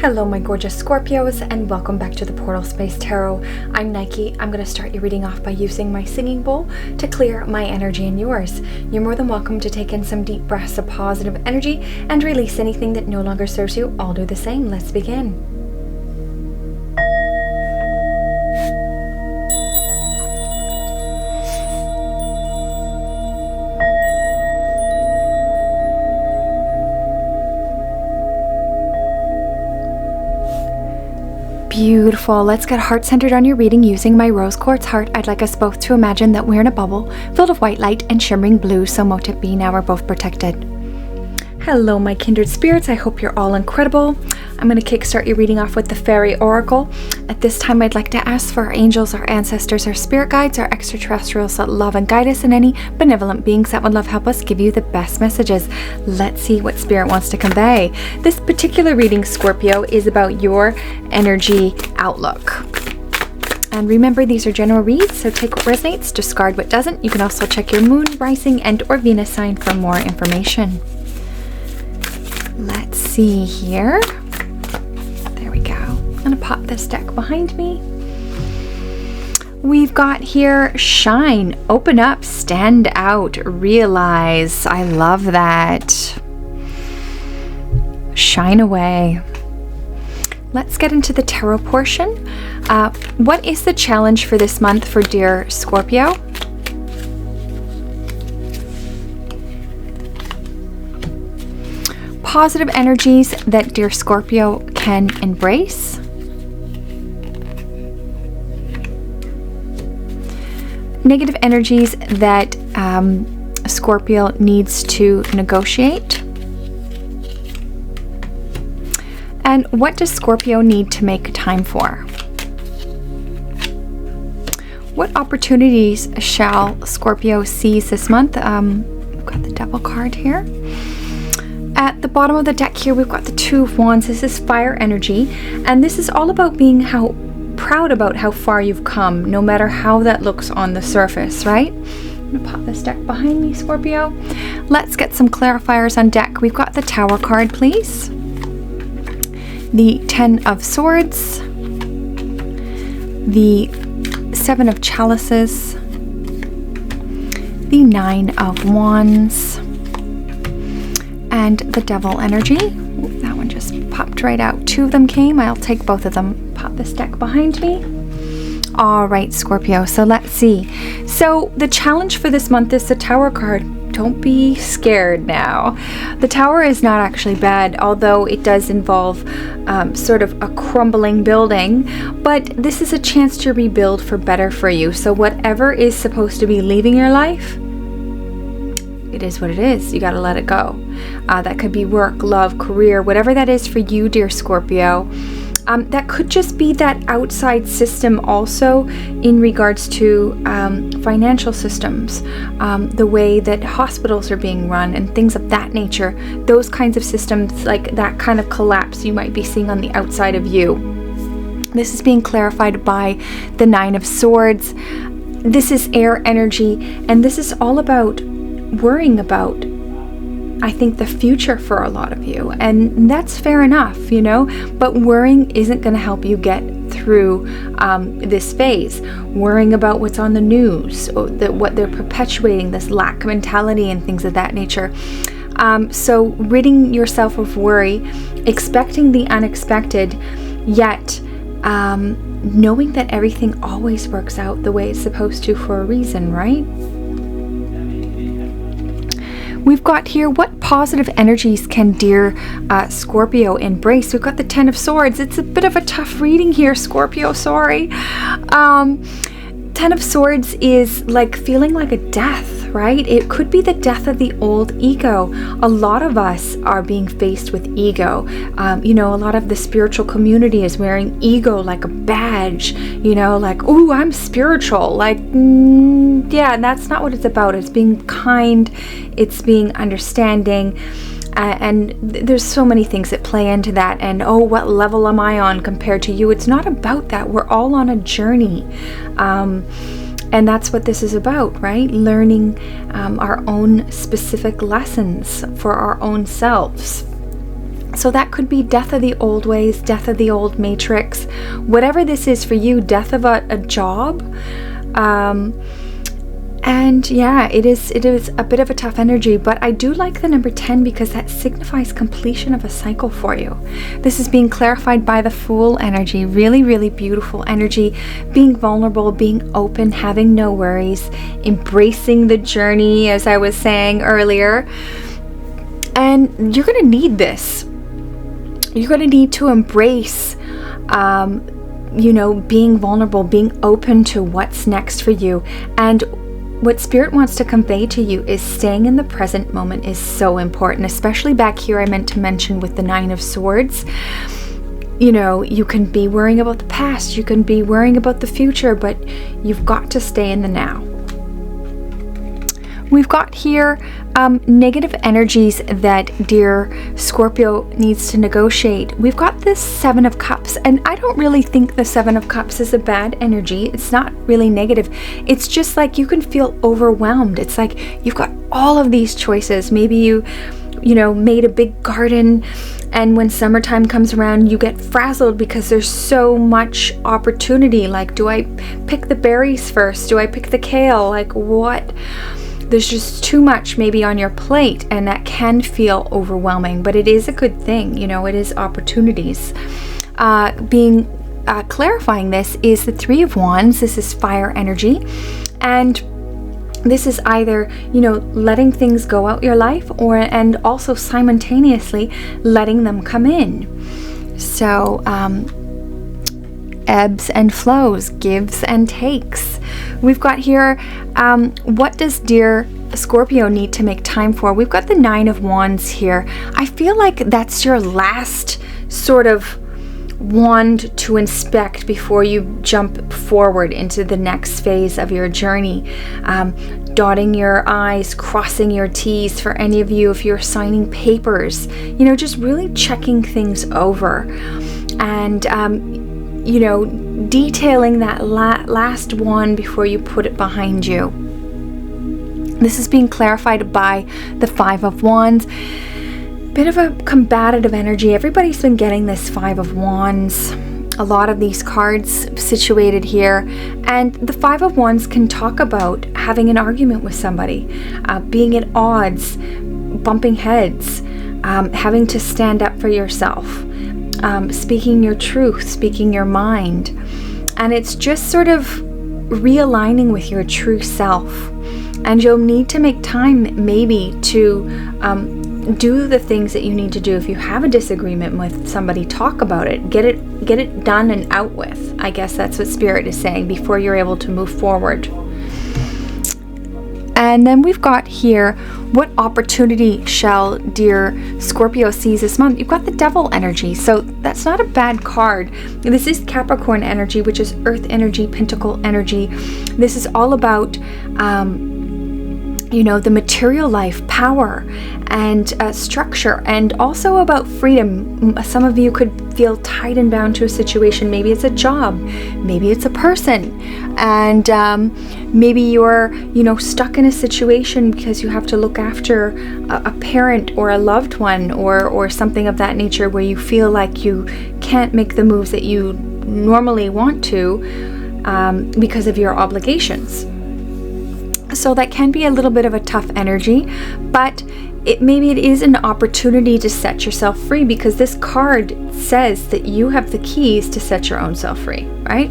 Hello my gorgeous Scorpios, and welcome back to the Portal Space Tarot. I'm Nike. I'm going to start your reading off by using my singing bowl to clear my energy and yours. You're more than welcome to take in some deep breaths of positive energy and release anything that no longer serves you. I'll do the same. Let's begin. Beautiful. Let's get heart-centered on your reading using my rose quartz heart. I'd like us both to imagine that we're in a bubble filled with white light and shimmering blue, so mote it be. Now we're both protected. Hello my kindred spirits, I hope you're all incredible. I'm going to kickstart your reading off with the Fairy Oracle. At this time I'd like to ask for our angels, our ancestors, our spirit guides, our extraterrestrials that love and guide us, and any benevolent beings that would love help us give you the best messages. Let's see what spirit wants to convey. This particular reading, Scorpio, is about your energy outlook. And remember, these are general reads, so take what resonates, discard what doesn't. You can also check your moon, rising, and or Venus sign for more information. Let's see here. There we go. I'm going to pop this deck behind me. We've got here shine, open up, stand out, realize. I love that. Shine away. Let's get into the tarot portion. What is the challenge for this month for dear Scorpio? Positive energies that dear Scorpio can embrace. Negative energies that Scorpio needs to negotiate. And what does Scorpio need to make time for? What opportunities shall Scorpio seize this month? We've got the Devil card here. At the bottom of the deck here, we've got the Two of Wands. This is fire energy, and this is all about being proud about how far you've come, no matter how that looks on the surface, right? I'm gonna pop this deck behind me, Scorpio. Let's get some clarifiers on deck. We've got the Tower card, please. The Ten of Swords. The Seven of Chalices. The Nine of Wands. And the Devil energy. Ooh, that one just popped right out. Two of them came. I'll take both of them. Pop this deck behind me. All right, Scorpio. So let's see. So the challenge for this month is the Tower card. Don't be scared now. The Tower is not actually bad, although it does involve sort of a crumbling building. But this is a chance to rebuild for better for you. So whatever is supposed to be leaving your life, it is what it is. You got to let it go. That could be work, love, career, whatever that is for you, dear Scorpio. That could just be that outside system also in regards to financial systems, the way that hospitals are being run and things of that nature. Those kinds of systems, like that kind of collapse you might be seeing on the outside of you. This is being clarified by the Nine of Swords. This is air energy, and this is all about worrying about, I think, the future for a lot of you, and that's fair enough, you know, but worrying isn't going to help you get through this phase. Worrying about what's on the news, or what they're perpetuating, this lack mentality and things of that nature. So ridding yourself of worry, expecting the unexpected, yet knowing that everything always works out the way it's supposed to for a reason, right? We've got here, what positive energies can dear Scorpio embrace? We've got the Ten of Swords. It's a bit of a tough reading here, Scorpio, sorry. Ten of Swords is like feeling like a death, right? It could be the death of the old ego. A lot of us are being faced with ego. You know, a lot of the spiritual community is wearing ego like a badge, you know, like, ooh, I'm spiritual. Like, yeah, and that's not what it's about. It's being kind, it's being understanding. And there's so many things that play into that. And oh, what level am I on compared to you? It's not about that. We're all on a journey. And that's what this is about, right? Learning our own specific lessons for our own selves. So that could be death of the old ways, death of the old matrix, whatever this is for you, death of a job. And yeah, it is a bit of a tough energy, but I do like the number 10 because that signifies completion of a cycle for you. This is being clarified by the Fool energy, really, really beautiful energy, being vulnerable, being open, having no worries, embracing the journey, as I was saying earlier. And you're going to need this. You're going to need to embrace, being vulnerable, being open to what's next for you. And what Spirit wants to convey to you is staying in the present moment is so important, especially back here. I meant to mention with the 9 of Swords. You can be worrying about the past, you can be worrying about the future, but you've got to stay in the now. We've got here negative energies that dear Scorpio needs to negotiate. We've got this 7 of Cups, and I don't really think the 7 of Cups is a bad energy. It's not really negative. It's just like you can feel overwhelmed. It's like you've got all of these choices. Maybe you made a big garden, and when summertime comes around, you get frazzled because there's so much opportunity. Like, do I pick the berries first? Do I pick the kale? Like, what? There's just too much maybe on your plate, and that can feel overwhelming, but it is a good thing. It is opportunities. Clarifying this is the 3 of Wands. This is fire energy, and this is either, letting things go out your life, and also simultaneously letting them come in. So, ebbs and flows, gives and takes. We've got here, what does dear Scorpio need to make time for? We've got the 9 of Wands here. I feel like that's your last sort of wand to inspect before you jump forward into the next phase of your journey. Dotting your I's, crossing your T's for any of you if you're signing papers, just really checking things over, and detailing that last one before you put it behind you. This is being clarified by the 5 of Wands. Bit of a combative energy. Everybody's been getting this 5 of Wands. A lot of these cards situated here. And the 5 of Wands can talk about having an argument with somebody, being at odds, bumping heads, having to stand up for yourself. Speaking your truth, speaking your mind. And it's just sort of realigning with your true self. And you'll need to make time maybe to do the things that you need to do. If you have a disagreement with somebody, talk about it. Get it done and out with. I guess that's what Spirit is saying before you're able to move forward. And then we've got here, what opportunity shall dear Scorpio seize this month? You've got the Devil energy, so that's not a bad card. This is Capricorn energy, which is Earth energy, Pentacle energy. This is all about, the material life, power, and structure, and also about freedom. Some of you could feel tied and bound to a situation. Maybe it's a job, maybe it's a person, and maybe you're stuck in a situation because you have to look after a parent or a loved one or something of that nature, where you feel like you can't make the moves that you normally want to because of your obligations. So that can be a little bit of a tough energy, but maybe it is an opportunity to set yourself free, because this card says that you have the keys to set your own self free, right?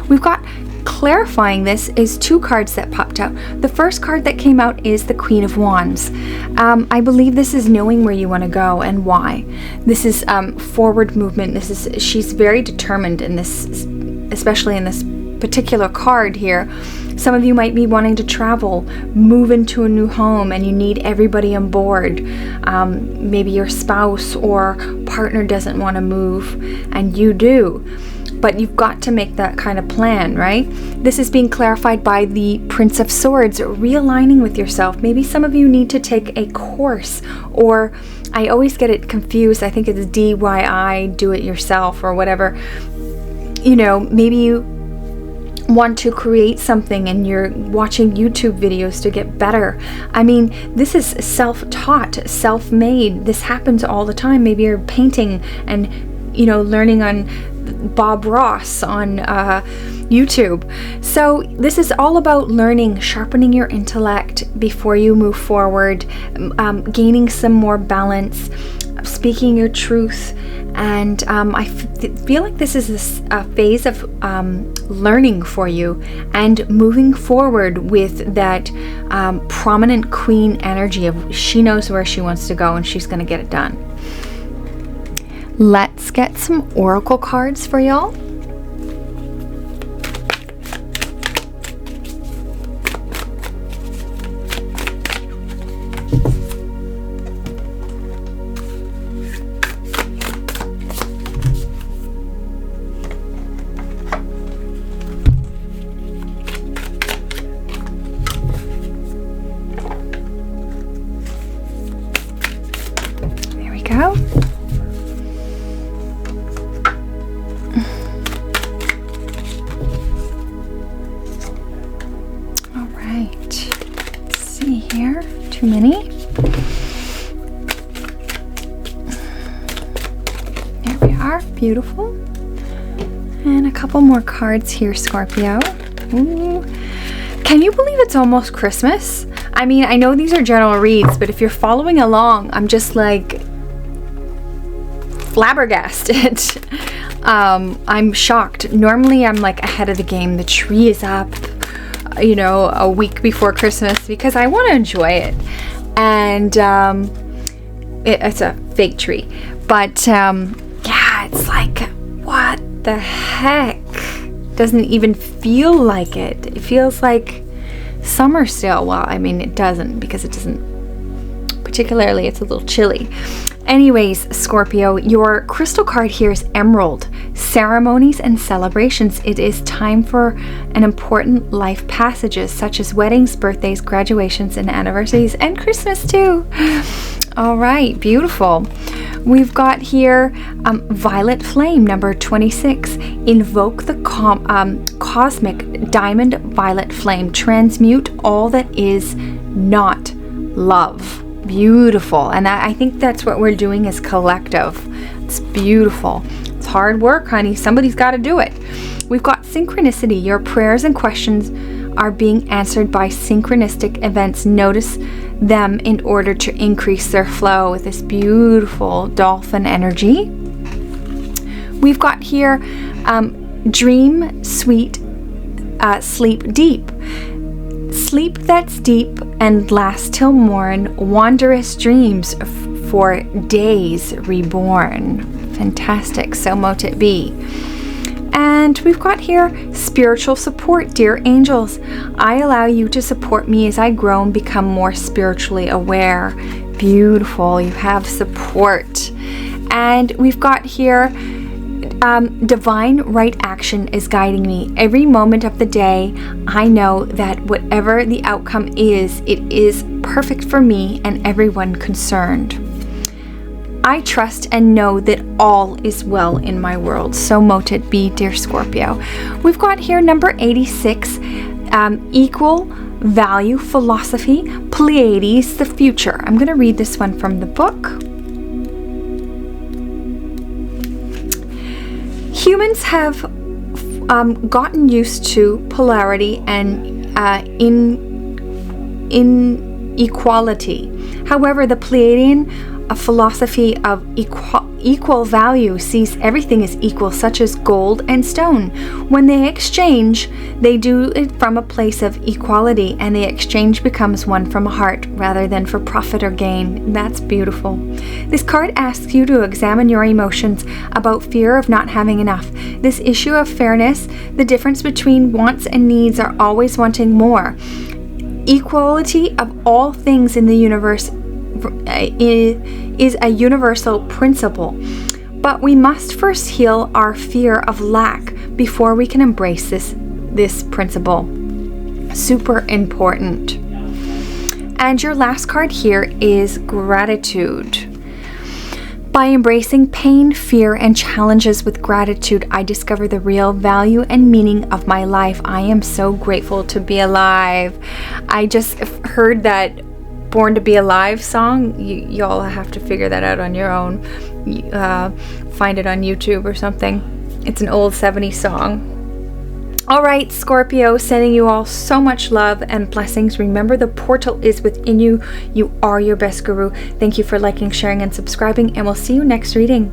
We've got, clarifying this, is 2 cards that popped out. The first card that came out is the Queen of Wands. I believe this is knowing where you want to go and why. This is forward movement. She's very determined in this, especially in this particular card here. Some of you might be wanting to travel, move into a new home, and you need everybody on board. Maybe your spouse or partner doesn't want to move, and you do. But you've got to make that kind of plan, right? This is being clarified by the Prince of Swords, realigning with yourself. Maybe some of you need to take a course, or I always get it confused. I think it's DIY, do it yourself, or whatever. Maybe you want to create something and you're watching YouTube videos to get better. I mean, this is self-taught, self-made. This happens all the time. Maybe you're painting and, you know, learning on Bob Ross on YouTube. So this is all about learning, sharpening your intellect before you move forward, gaining some more balance, speaking your truth. And I feel like this is a phase of learning for you and moving forward with that prominent queen energy of she knows where she wants to go and she's going to get it done. Let's get some oracle cards for y'all. There we go. Too many. There we are. Beautiful. And a couple more cards here, Scorpio. Ooh. Can you believe it's almost Christmas? I mean, I know these are general reads, but if you're following along, I'm just like flabbergasted. I'm shocked. Normally I'm like ahead of the game. The tree is up, you know, a week before Christmas because I want to enjoy it. And it's a fake tree. But yeah, it's like, what the heck? Doesn't even feel like it. It feels like summer still. Well, I mean, it doesn't because it doesn't particularly, it's a little chilly. Anyways, Scorpio, your crystal card here is Emerald. Ceremonies and celebrations. It is time for an important life passages such as weddings, birthdays, graduations, and anniversaries, and Christmas too. All right, beautiful. We've got here Violet Flame, number 26. Invoke the cosmic diamond violet flame. Transmute all that is not love. Beautiful. And I think that's what we're doing as collective. It's beautiful. It's hard work, honey. Somebody's got to do it. We've got synchronicity. Your prayers and questions are being answered by synchronistic events. Notice them in order to increase their flow with this beautiful dolphin energy. We've got here dream sweet, sleep deep. Sleep that's deep and lasts till morn, wondrous dreams for days reborn. Fantastic, so mote it be. And we've got here spiritual support. Dear angels, I allow you to support me as I grow and become more spiritually aware. Beautiful, you have support. And we've got here divine right action is guiding me. Every moment of the day, I know that whatever the outcome is, it is perfect for me and everyone concerned. I trust and know that all is well in my world. So mote it be, dear Scorpio. We've got here number 86, equal value philosophy, Pleiades, the future. I'm going to read this one from the book. Humans have gotten used to polarity and inequality. However, the Pleiadian philosophy of equal value sees everything as equal, such as gold and stone. When they exchange, they do it from a place of equality, and the exchange becomes one from a heart rather than for profit or gain. That's beautiful. This card asks you to examine your emotions about fear of not having enough. This issue of fairness, the difference between wants and needs are always wanting more. Equality of all things in the universe is a universal principle, but we must first heal our fear of lack before we can embrace this principle. Super important. And your last card here is gratitude. By embracing pain, fear, and challenges with gratitude, I discover the real value and meaning of my life. I am so grateful to be alive. I just heard that Born to Be Alive song. Y'all have to figure that out on your own. Find it on YouTube or something. It's an old 70s song. All right, Scorpio, sending you all so much love and blessings. Remember, the portal is within you. You are your best guru. Thank you for liking, sharing, and subscribing, and we'll see you next reading.